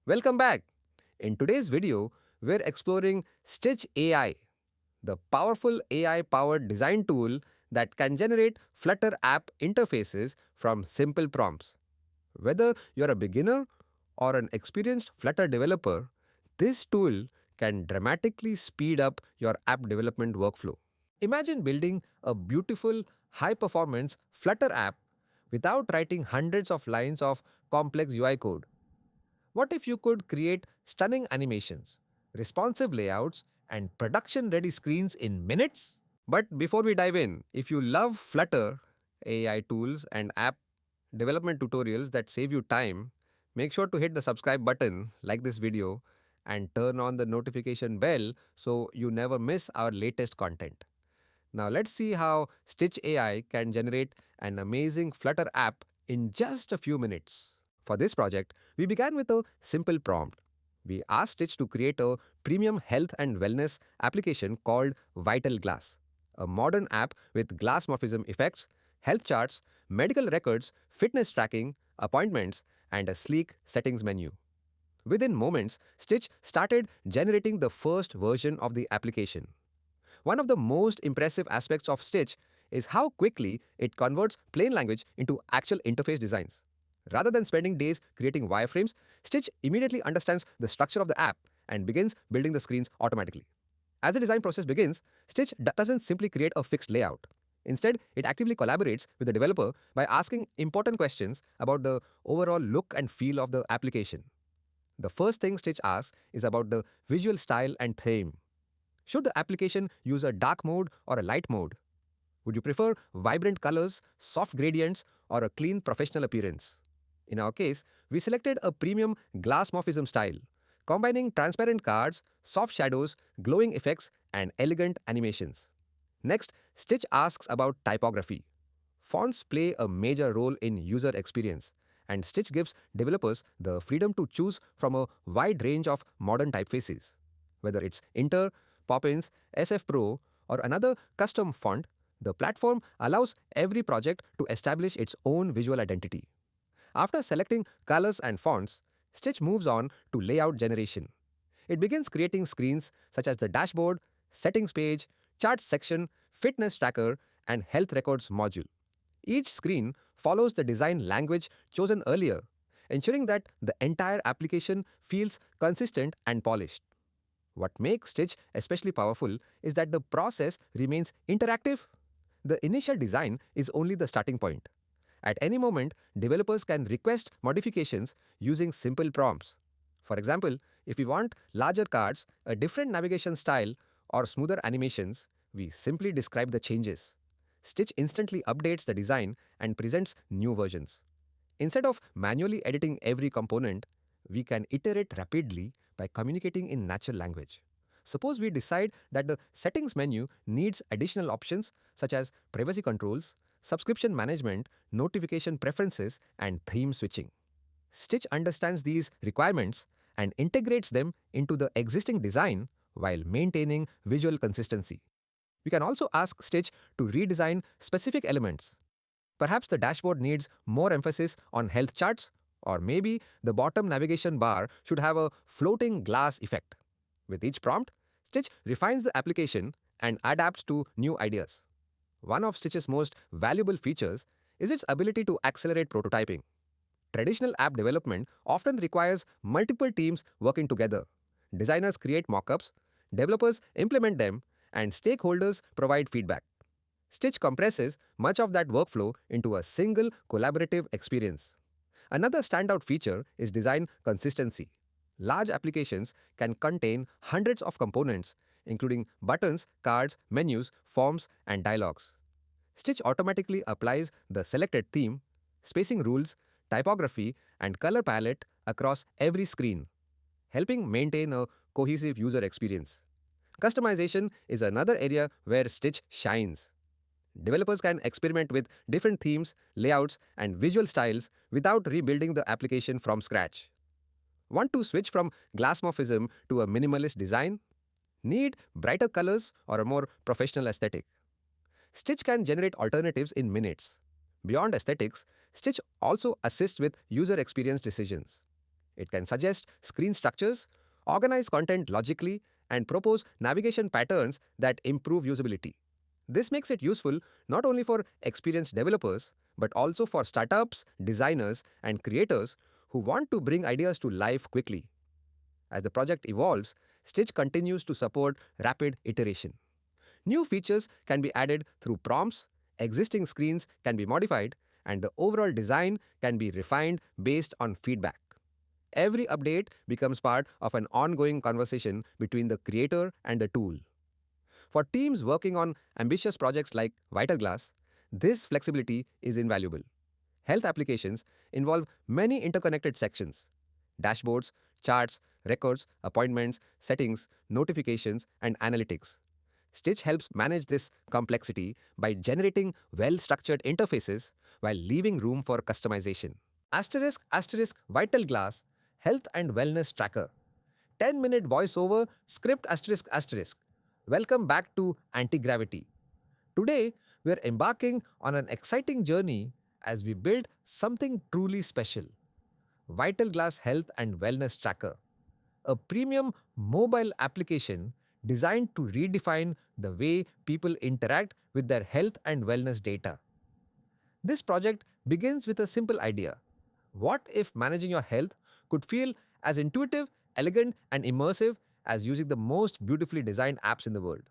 Welcome back. In today's video, we're exploring Stitch AI, the powerful AI powered design tool that can generate Flutter app interfaces from simple prompts. Whether you're a beginner or an experienced Flutter developer, this tool can dramatically speed up your app development workflow. Imagine building a beautiful, high performance Flutter app without writing hundreds of lines of complex UI code. What if you could create stunning animations, responsive layouts, and production ready screens in minutes? But before we dive in, if you love Flutter, AI tools, and app development tutorials that save you time, make sure to hit the subscribe button, like this video, and turn on the notification bell so you never miss our latest content. Now let's see how Stitch AI can generate an amazing Flutter app in just a few minutes. For this project, we began with a simple prompt. We asked Stitch to create a premium health and wellness application called Vital Glass, a modern app with glass morphism effects, health charts, medical records, fitness tracking, appointments, and a sleek settings menu. Within moments, Stitch started generating the first version of the application. One of the most impressive aspects of Stitch is how quickly it converts plain language into actual interface designs. Rather than spending days creating wireframes, Stitch immediately understands the structure of the app and begins building the screens automatically. As the design process begins, Stitch doesn't simply create a fixed layout. Instead, it actively collaborates with the developer by asking important questions about the overall look and feel of the application. The first thing Stitch asks is about the visual style and theme. Should the application use a dark mode or a light mode? Would you prefer vibrant colors, soft gradients, or a clean professional appearance? In our case, we selected a premium glass morphism style, combining transparent cards, soft shadows, glowing effects, and elegant animations. Next, Stitch asks about typography. Fonts play a major role in user experience, and Stitch gives developers the freedom to choose from a wide range of modern typefaces. Whether it's Inter, Poppins, SF Pro, or another custom font, the platform allows every project to establish its own visual identity. After selecting colors and fonts, Stitch moves on to layout generation. It begins creating screens such as the dashboard, settings page, charts section, fitness tracker, and health records module. Each screen follows the design language chosen earlier, ensuring that the entire application feels consistent and polished. What makes Stitch especially powerful is that the process remains interactive. The initial design is only the starting point. At any moment, developers can request modifications using simple prompts. For example, if we want larger cards, a different navigation style, or smoother animations, we simply describe the changes. Stitch instantly updates the design and presents new versions. Instead of manually editing every component, we can iterate rapidly by communicating in natural language. Suppose we decide that the settings menu needs additional options such as privacy controls, subscription management, notification preferences, and theme switching. Stitch understands these requirements and integrates them into the existing design while maintaining visual consistency. We can also ask Stitch to redesign specific elements. Perhaps the dashboard needs more emphasis on health charts, or maybe the bottom navigation bar should have a floating glass effect. With each prompt, Stitch refines the application and adapts to new ideas. One of Stitch's most valuable features is its ability to accelerate prototyping. Traditional app development often requires multiple teams working together. Designers create mockups, developers implement them, and stakeholders provide feedback. Stitch compresses much of that workflow into a single collaborative experience. Another standout feature is design consistency. Large applications can contain hundreds of components, including buttons, cards, menus, forms, and dialogues. Stitch automatically applies the selected theme, spacing rules, typography, and color palette across every screen, helping maintain a cohesive user experience. Customization is another area where Stitch shines. Developers can experiment with different themes, layouts, and visual styles without rebuilding the application from scratch. Want to switch from glass morphism to a minimalist design? Need brighter colors or a more professional aesthetic? Stitch can generate alternatives in minutes. Beyond aesthetics, Stitch also assists with user experience decisions. It can suggest screen structures, organize content logically, and propose navigation patterns that improve usability. This makes it useful not only for experienced developers, but also for startups, designers, and creators who want to bring ideas to life quickly. As the project evolves, Stitch continues to support rapid iteration. New features can be added through prompts, existing screens can be modified, and the overall design can be refined based on feedback. Every update becomes part of an ongoing conversation between the creator and the tool. For teams working on ambitious projects like VitalGlass, this flexibility is invaluable. Health applications involve many interconnected sections: dashboards, charts, records, appointments, settings, notifications, and analytics. Stitch helps manage this complexity by generating well structured interfaces while leaving room for customization. Asterisk asterisk Vital Glass Health and Wellness Tracker. 10-minute voiceover script asterisk asterisk. Welcome back to Anti Gravity. Today, we're embarking on an exciting journey as we build something truly special: Vital Glass Health and Wellness Tracker, a premium mobile application designed to redefine the way people interact with their health and wellness data. This project begins with a simple idea. What if managing your health could feel as intuitive, elegant, and immersive as using the most beautifully designed apps in the world?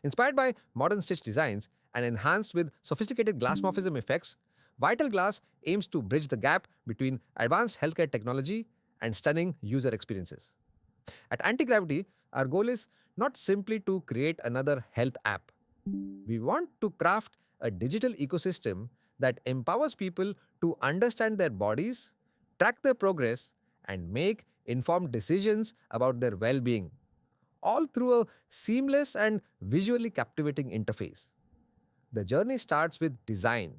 Inspired by modern Stitch designs and enhanced with sophisticated glass morphism effects, Vital Glass aims to bridge the gap between advanced healthcare technology and stunning user experiences. At Anti Gravity, our goal is not simply to create another health app. We want to craft a digital ecosystem that empowers people to understand their bodies, track their progress, and make informed decisions about their well being, all through a seamless and visually captivating interface. The journey starts with design.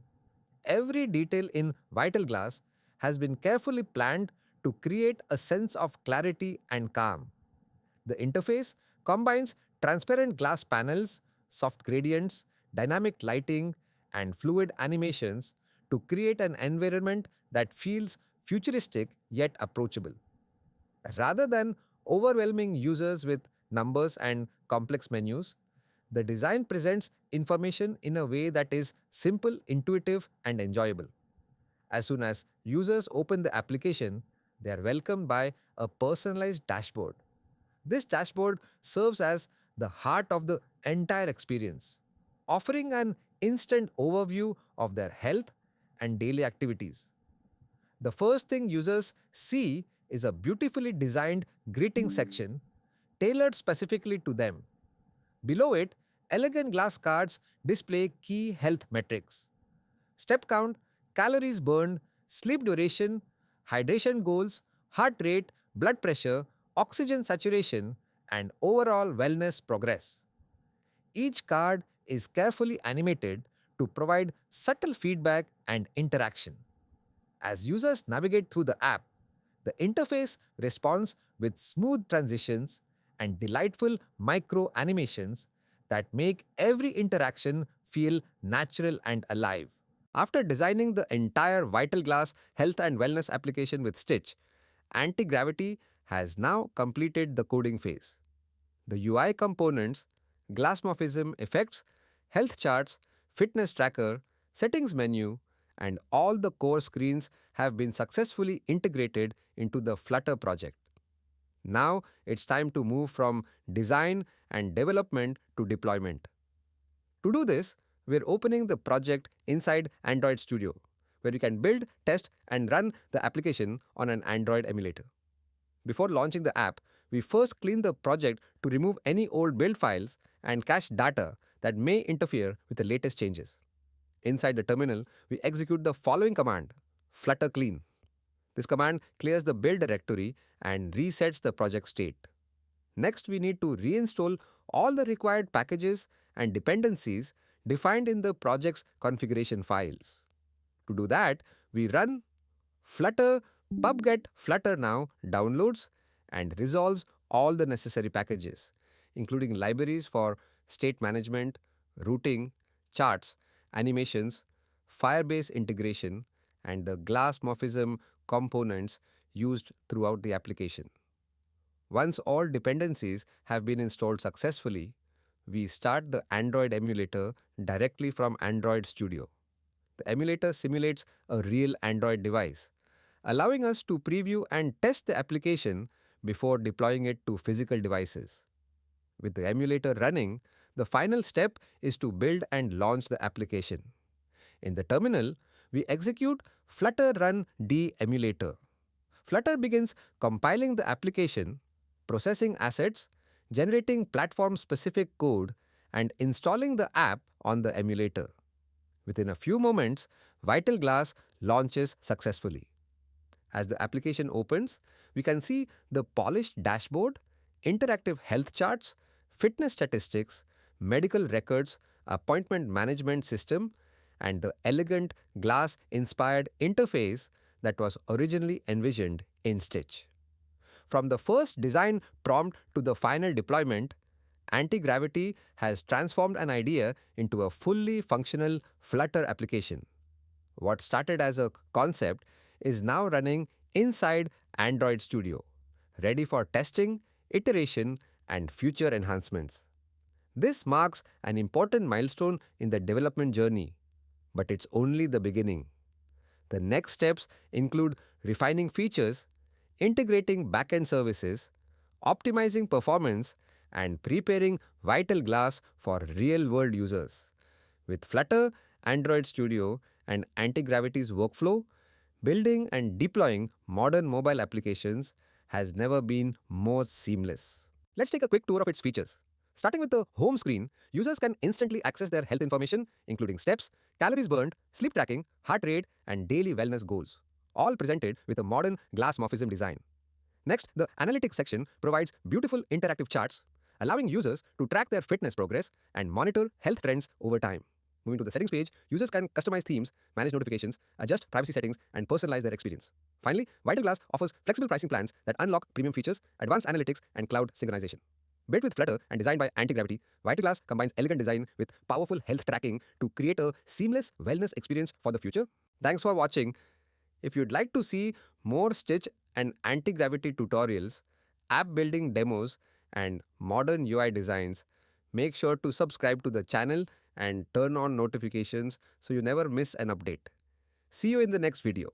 Every detail in Vital Glass has been carefully planned to create a sense of clarity and calm. The interface combines transparent glass panels, soft gradients, dynamic lighting, and fluid animations to create an environment that feels futuristic yet approachable. Rather than overwhelming users with numbers and complex menus, the design presents information in a way that is simple, intuitive, and enjoyable. As soon as users open the application, they are welcomed by a personalized dashboard. This dashboard serves as the heart of the entire experience, offering an instant overview of their health and daily activities. The first thing users see is a beautifully designed greeting section tailored specifically to them. Below it, elegant glass cards display key health metrics: step count, calories burned, sleep duration, hydration goals, heart rate, blood pressure, oxygen saturation, and overall wellness progress. Each card is carefully animated to provide subtle feedback and interaction. As users navigate through the app, the interface responds with smooth transitions and delightful micro animations that make every interaction feel natural and alive. After designing the entire Vital Glass health and wellness application with Stitch, Anti Gravity has now completed the coding phase. The UI components, glass morphism effects, health charts, fitness tracker, settings menu, and all the core screens have been successfully integrated into the Flutter project. Now it's time to move from design and development to deployment. To do this, we're opening the project inside Android Studio, where you can build, test, and run the application on an Android emulator. Before launching the app, we first clean the project to remove any old build files and cache data that may interfere with the latest changes. Inside the terminal, we execute the following command: flutter clean. This command clears the build directory and resets the project state. Next, we need to reinstall all the required packages and dependencies defined in the project's configuration files. To do that, we run flutter pubget flutter now downloads and resolves all the necessary packages, including libraries for state management, routing, charts, animations, Firebase integration, and the glass morphism components used throughout the application. Once all dependencies have been installed successfully, we start the Android emulator directly from Android Studio. The emulator simulates a real Android device, allowing us to preview and test the application before deploying it to physical devices. With the emulator running, the final step is to build and launch the application. In the terminal, we execute Flutter Run D emulator. Flutter begins compiling the application, processing assets, generating platform specific code, and installing the app on the emulator. Within a few moments, Vital Glass launches successfully. As the application opens, we can see the polished dashboard, interactive health charts, fitness statistics, medical records, appointment management system, and the elegant glass inspired interface that was originally envisioned in Stitch. From the first design prompt to the final deployment, Anti-Gravity has transformed an idea into a fully functional Flutter application. What started as a concept is now running inside Android Studio, ready for testing, iteration, and future enhancements. This marks an important milestone in the development journey, but it's only the beginning. The next steps include refining features, integrating backend services, optimizing performance, and preparing Vital Glass for real world users. With Flutter, Android Studio, and Anti-Gravity's workflow, building and deploying modern mobile applications has never been more seamless. Let's take a quick tour of its features. Starting with the home screen, users can instantly access their health information, including steps, calories burned, sleep tracking, heart rate, and daily wellness goals, all presented with a modern glass morphism design. Next, the analytics section provides beautiful interactive charts, allowing users to track their fitness progress and monitor health trends over time. Moving to the settings page, users can customize themes, manage notifications, adjust privacy settings, and personalize their experience. Finally, Vital Glass offers flexible pricing plans that unlock premium features, advanced analytics, and cloud synchronization. Built with Flutter and designed by Anti-Gravity, Vital Glass combines elegant design with powerful health tracking to create a seamless wellness experience for the future. Thanks for watching. If you'd like to see more Stitch and Anti-Gravity tutorials, app building demos, and modern UI designs, make sure to subscribe to the channel and turn on notifications so you never miss an update. See you in the next video.